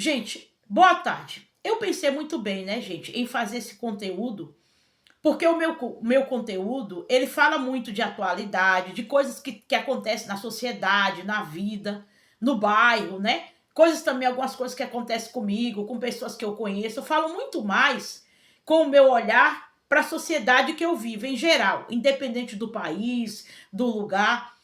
Gente, boa tarde. Eu pensei muito bem, né, gente, em fazer esse conteúdo, porque o meu conteúdo, ele fala muito de atualidade, de coisas que acontecem na sociedade, na vida, no bairro, né? Coisas também, algumas coisas que acontecem comigo, com pessoas que eu conheço. Eu falo muito mais com o meu olhar para a sociedade que eu vivo, em geral, independente do país, do lugar.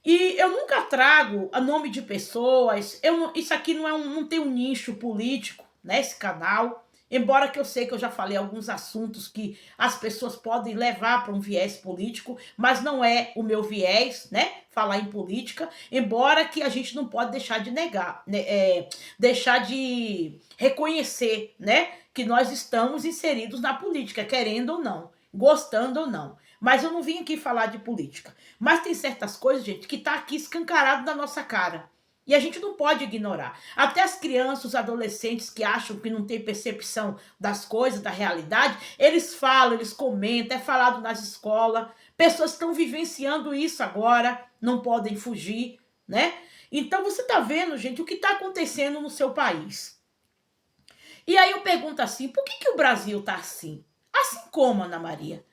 E eu nunca trago a nome de pessoas. Isso aqui não tem um nicho político nesse canal. Embora que eu sei que eu já falei alguns assuntos que as pessoas podem levar para um viés político, mas não é o meu viés, né? Falar em política, embora que a gente não pode deixar de negar, né? Deixar de reconhecer, né? Que nós estamos inseridos na política, querendo ou não, gostando ou não. Mas eu não vim aqui falar de política. Mas tem certas coisas, gente, que tá aqui escancarado na nossa cara. E a gente não pode ignorar. Até as crianças, os adolescentes que acham que não tem percepção das coisas, da realidade, eles falam, eles comentam, é falado nas escolas. Pessoas estão vivenciando isso agora, não podem fugir, né? Então você tá vendo, gente, o que está acontecendo no seu país. E aí eu pergunto assim, por que o Brasil tá assim? Assim como, Ana Maria?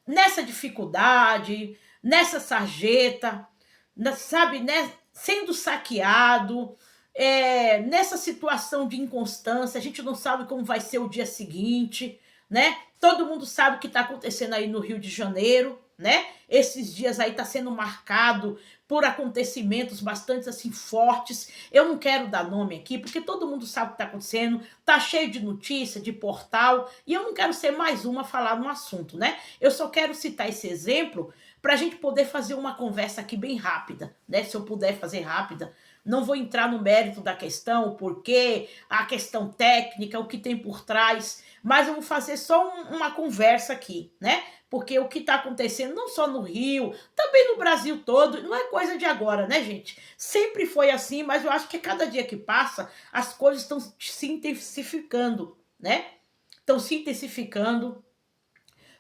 Nessa dificuldade, nessa sarjeta, sabe, né, sendo saqueado, nessa situação de inconstância, a gente não sabe como vai ser o dia seguinte, né? Todo mundo sabe o que está acontecendo aí no Rio de Janeiro, né? Esses dias aí está sendo marcado por acontecimentos bastante assim fortes. Eu não quero dar nome aqui, porque todo mundo sabe o que está acontecendo, tá cheio de notícia, de portal, e eu não quero ser mais uma a falar no assunto, né? Eu só quero citar esse exemplo para a gente poder fazer uma conversa aqui bem rápida, né? Se eu puder fazer rápida. Não vou entrar no mérito da questão, o porquê, a questão técnica, o que tem por trás, mas eu vou fazer só uma conversa aqui, né? Porque o que está acontecendo não só no Rio, também no Brasil todo, não é coisa de agora, né, gente? Sempre foi assim, mas eu acho que cada dia que passa, as coisas estão se intensificando, né? Estão se intensificando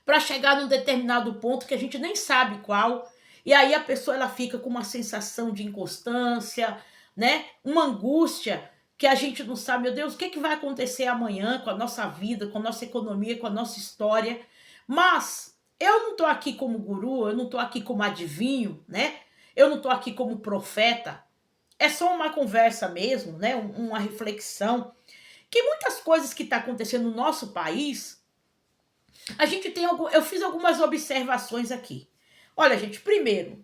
para chegar num determinado ponto que a gente nem sabe qual. E aí a pessoa ela fica com uma sensação de inconstância, né? Uma angústia que a gente não sabe, meu Deus, o que, que vai acontecer amanhã com a nossa vida, com a nossa economia, com a nossa história. Mas eu não estou aqui como guru, eu não estou aqui como adivinho, né? Eu não estou aqui como profeta. É só uma conversa mesmo, né? Uma reflexão. Que muitas coisas que estão acontecendo no nosso país a gente tem algum, eu fiz algumas observações aqui. Olha, gente, primeiro,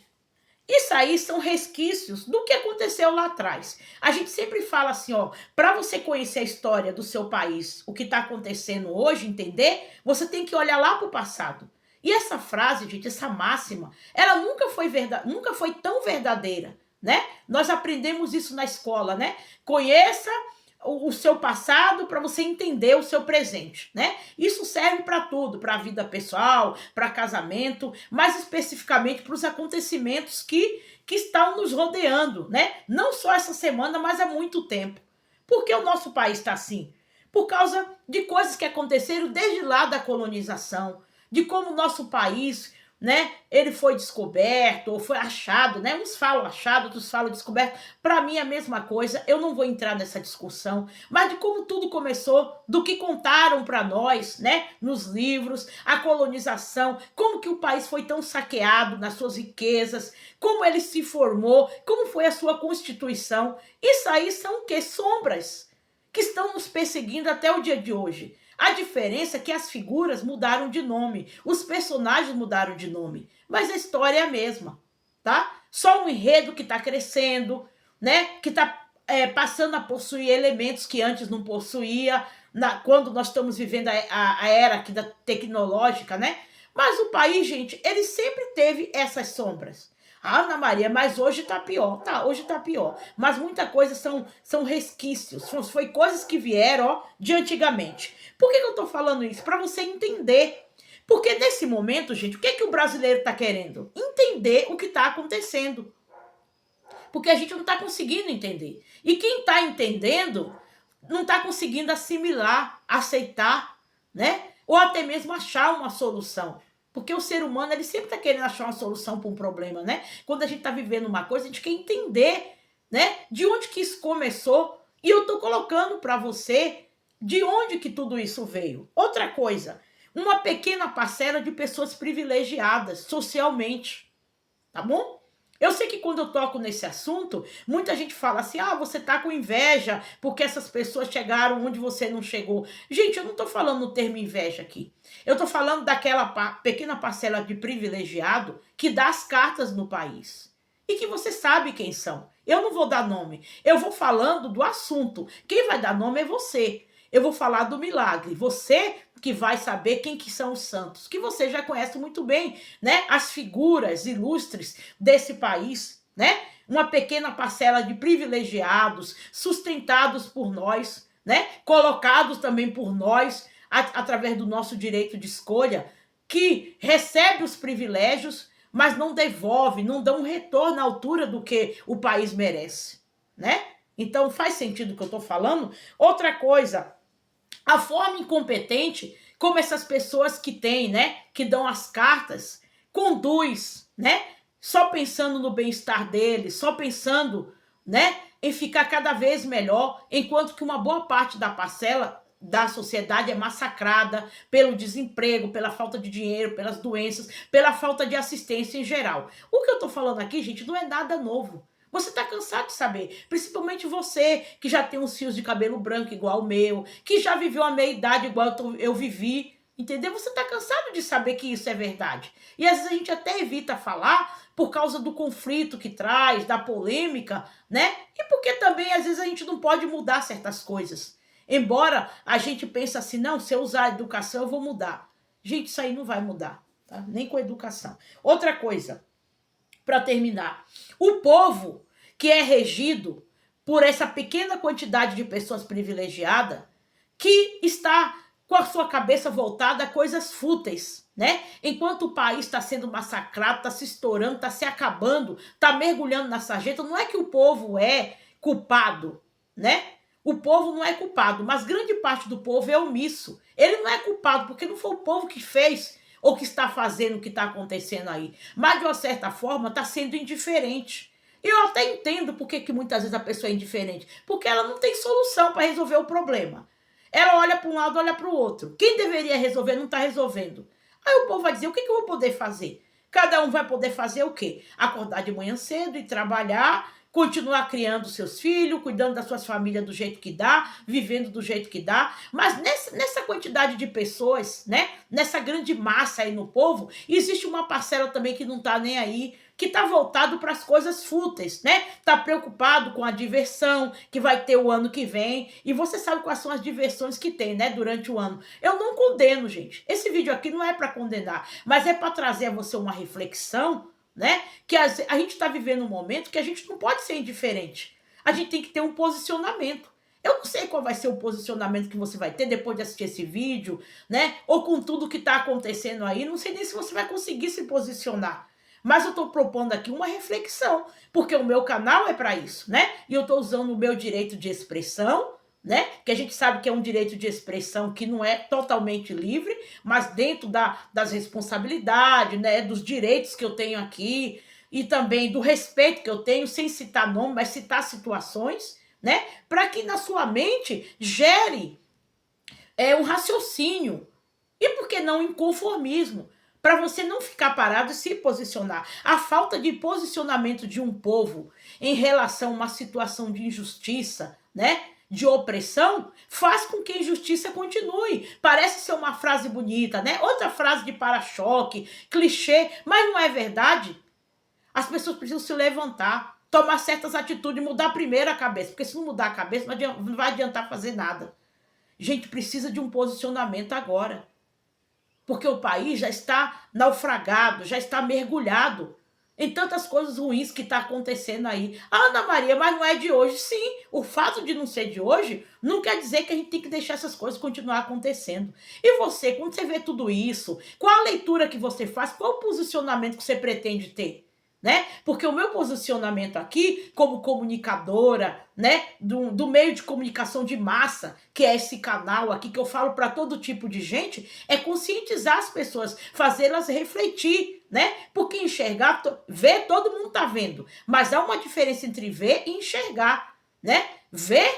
isso aí são resquícios do que aconteceu lá atrás. A gente sempre fala assim, ó, para você conhecer a história do seu país, o que está acontecendo hoje, entender, você tem que olhar lá para o passado. E essa frase, gente, essa máxima, ela nunca foi verdade, nunca foi tão verdadeira, né? Nós aprendemos isso na escola, né? Conheça o seu passado para você entender o seu presente, né? Isso serve para tudo, para a vida pessoal, para casamento, mais especificamente para os acontecimentos que estão nos rodeando, né? Não só essa semana, mas há muito tempo. Por que o nosso país está assim? Por causa de coisas que aconteceram desde lá da colonização, de como o nosso país, né, ele foi descoberto ou foi achado, né? Uns falam achado, outros falam descoberto. Para mim é a mesma coisa. Eu não vou entrar nessa discussão, mas de como tudo começou, do que contaram para nós, né, nos livros, a colonização, como que o país foi tão saqueado nas suas riquezas, como ele se formou, como foi a sua constituição. Isso aí são o quê? Sombras que estão nos perseguindo até o dia de hoje. A diferença é que as figuras mudaram de nome, os personagens mudaram de nome, mas a história é a mesma, tá? Só um enredo que está crescendo, né? Que está passando a possuir elementos que antes não possuía, quando nós estamos vivendo a era aqui da tecnológica, né? Mas o país, gente, ele sempre teve essas sombras. Ah, Ana Maria, mas hoje tá pior. Tá, hoje tá pior. Mas muita coisa são resquícios. Foi coisas que vieram, ó, de antigamente. Por que eu tô falando isso? Para você entender. Porque nesse momento, gente, o que é que o brasileiro tá querendo? Entender o que tá acontecendo. Porque a gente não tá conseguindo entender. E quem tá entendendo não tá conseguindo assimilar, aceitar, né? Ou até mesmo achar uma solução. Porque o ser humano, ele sempre está querendo achar uma solução para um problema, né? Quando a gente está vivendo uma coisa, a gente quer entender, né? De onde que isso começou E eu estou colocando para você de onde que tudo isso veio. Outra coisa, uma pequena parcela de pessoas privilegiadas socialmente, tá bom? Eu sei que quando eu toco nesse assunto, muita gente fala assim, ah, você tá com inveja porque essas pessoas chegaram onde você não chegou. Gente, eu não tô falando no termo inveja aqui. Eu tô falando daquela pequena parcela de privilegiado que dá as cartas no país. E que você sabe quem são. Eu não vou dar nome. Eu vou falando do assunto. Quem vai dar nome é você. Eu vou falar do milagre. Você que vai saber quem que são os santos, que você já conhece muito bem, né? As figuras ilustres desse país, né? Uma pequena parcela de privilegiados, sustentados por nós, né? Colocados também por nós, através do nosso direito de escolha, que recebe os privilégios, mas não devolve, não dá um retorno à altura do que o país merece, né? Então faz sentido o que eu estou falando? Outra coisa, a forma incompetente como essas pessoas que têm, né, que dão as cartas, conduz, né, só pensando no bem-estar deles, só pensando, né, em ficar cada vez melhor, enquanto que uma boa parte da parcela da sociedade é massacrada pelo desemprego, pela falta de dinheiro, pelas doenças, pela falta de assistência em geral. O que eu tô falando aqui, gente, não é nada novo. Você tá cansado de saber, principalmente você que já tem uns fios de cabelo branco igual o meu, que já viveu a meia idade igual eu vivi, entendeu? Você tá cansado de saber que isso é verdade. E às vezes a gente até evita falar por causa do conflito que traz, da polêmica, né? E porque também às vezes a gente não pode mudar certas coisas. Embora a gente pense assim, não, se eu usar a educação eu vou mudar. Gente, isso aí não vai mudar, tá? Nem com educação. Outra coisa, para terminar, o povo que é regido por essa pequena quantidade de pessoas privilegiadas que está com a sua cabeça voltada a coisas fúteis, né? Enquanto o país está sendo massacrado, está se estourando, está se acabando, está mergulhando na sarjeta, não é que o povo é culpado, né? O povo não é culpado, mas grande parte do povo é omisso. Ele não é culpado porque não foi o povo que fez ou que está fazendo o que está acontecendo aí. Mas, de uma certa forma, está sendo indiferente. E eu até entendo por que muitas vezes a pessoa é indiferente. Porque ela não tem solução para resolver o problema. Ela olha para um lado, olha para o outro. Quem deveria resolver não está resolvendo. Aí o povo vai dizer, o que eu vou poder fazer? Cada um vai poder fazer o quê? Acordar de manhã cedo e trabalhar, continuar criando seus filhos, cuidando das suas famílias do jeito que dá, vivendo do jeito que dá. Mas nessa quantidade de pessoas, né? Nessa grande massa aí no povo, existe uma parcela também que não tá nem aí, que tá voltado para as coisas fúteis, né? Tá preocupado com a diversão que vai ter o ano que vem. E você sabe quais são as diversões que tem, né? Durante o ano. Eu não condeno, gente. Esse vídeo aqui não é para condenar, mas é para trazer a você uma reflexão, né? Que a gente está vivendo um momento que a gente não pode ser indiferente. A gente tem que ter um posicionamento. Eu não sei qual vai ser o posicionamento que você vai ter depois de assistir esse vídeo, né? Ou com tudo que está acontecendo aí. Não sei nem se você vai conseguir se posicionar. Mas eu estou propondo aqui uma reflexão, porque o meu canal é para isso, né? E eu estou usando o meu direito de expressão, né? Que a gente sabe que é um direito de expressão que não é totalmente livre, mas dentro das responsabilidades, né? Dos direitos que eu tenho aqui e também do respeito que eu tenho, sem citar nome, mas citar situações, né? Para que na sua mente gere um raciocínio e, por que não, inconformismo, para você não ficar parado e se posicionar. A falta de posicionamento de um povo em relação a uma situação de injustiça, né? De opressão, faz com que a injustiça continue. Parece ser uma frase bonita, né? Outra frase de para-choque, clichê, mas não é verdade. As pessoas precisam se levantar, tomar certas atitudes, mudar primeiro a cabeça, porque se não mudar a cabeça, não vai adiantar fazer nada. Gente, precisa de um posicionamento agora. Porque o país já está naufragado, já está mergulhado em tantas coisas ruins que está acontecendo aí. Ah, Ana Maria, mas não é de hoje. Sim, o fato de não ser de hoje não quer dizer que a gente tem que deixar essas coisas continuar acontecendo. E você, quando você vê tudo isso, qual a leitura que você faz, qual o posicionamento que você pretende ter? Né? Porque o meu posicionamento aqui, como comunicadora, né, do meio de comunicação de massa, que é esse canal aqui que eu falo para todo tipo de gente, é conscientizar as pessoas, fazê-las refletir, né? Porque enxergar, ver, todo mundo tá vendo, mas há uma diferença entre ver e enxergar, né? Ver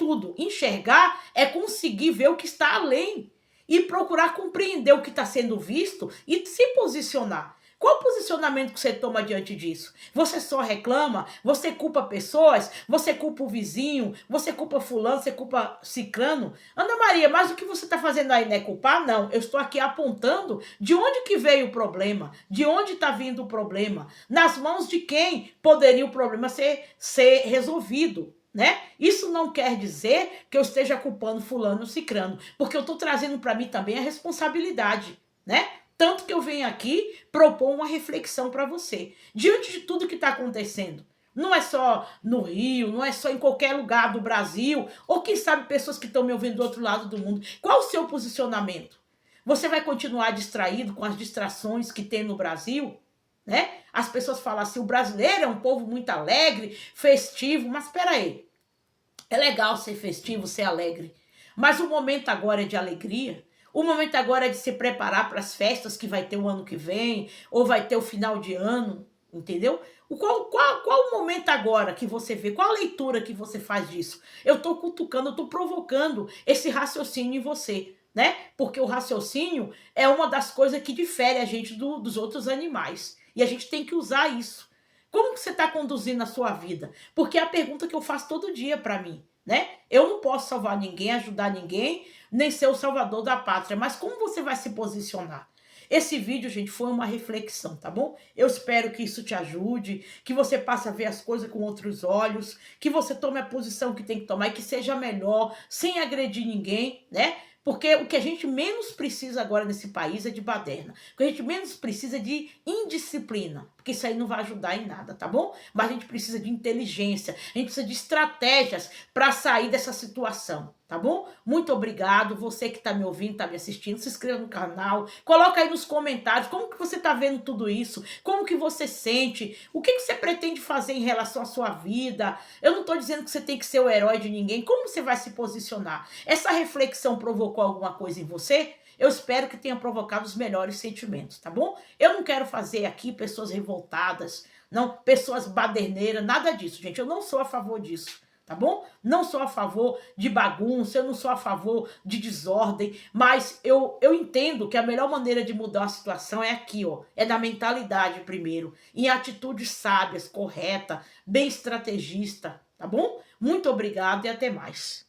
tudo. Enxergar é conseguir ver o que está além e procurar compreender o que está sendo visto e se posicionar. Qual o posicionamento que você toma diante disso? Você só reclama? Você culpa pessoas? Você culpa o vizinho? Você culpa fulano? Você culpa ciclano? Ana Maria, mas o que você está fazendo aí não é culpar? Não, eu estou aqui apontando de onde que veio o problema, de onde está vindo o problema, nas mãos de quem poderia o problema ser resolvido. Né? Isso não quer dizer que eu esteja culpando fulano ou cicrano, porque eu estou trazendo para mim também a responsabilidade, né? Tanto que eu venho aqui propor uma reflexão para você. Diante de tudo que está acontecendo, não é só no Rio, não é só em qualquer lugar do Brasil, ou quem sabe pessoas que estão me ouvindo do outro lado do mundo. Qual o seu posicionamento? Você vai continuar distraído com as distrações que tem no Brasil? Né? As pessoas falam assim, o brasileiro é um povo muito alegre, festivo, mas espera aí. É legal ser festivo, ser alegre, mas o momento agora é de alegria. O momento agora é de se preparar para as festas que vai ter o ano que vem, ou vai ter o final de ano, entendeu? Qual o momento agora que você vê? Qual a leitura que você faz disso? Eu estou cutucando, eu estou provocando esse raciocínio em você, né? Porque o raciocínio é uma das coisas que difere a gente dos outros animais. E a gente tem que usar isso. Como que você está conduzindo a sua vida? Porque é a pergunta que eu faço todo dia para mim, né? Eu não posso salvar ninguém, ajudar ninguém, nem ser o salvador da pátria, mas como você vai se posicionar? Esse vídeo, gente, foi uma reflexão, tá bom? Eu espero que isso te ajude, que você passe a ver as coisas com outros olhos, que você tome a posição que tem que tomar e que seja melhor, sem agredir ninguém, né? Porque o que a gente menos precisa agora nesse país é de baderna. O que a gente menos precisa é de indisciplina. Porque isso aí não vai ajudar em nada, tá bom? Mas a gente precisa de inteligência. A gente precisa de estratégias para sair dessa situação, tá bom? Muito obrigado. Você que está me ouvindo, está me assistindo, se inscreva no canal. Coloca aí nos comentários como que você está vendo tudo isso. Como que você sente. O que você pretende fazer em relação à sua vida. Eu não estou dizendo que você tem que ser o herói de ninguém. Como você vai se posicionar? Essa reflexão provocou alguma coisa em você? Eu espero que tenha provocado os melhores sentimentos, tá bom? Eu não quero fazer aqui pessoas revoltadas, não, pessoas baderneiras, nada disso, gente. Eu não sou a favor disso, tá bom? Não sou a favor de bagunça, eu não sou a favor de desordem, mas eu entendo que a melhor maneira de mudar a situação é aqui, ó. É na mentalidade primeiro, em atitudes sábias, correta, bem estrategista, tá bom? Muito obrigada e até mais.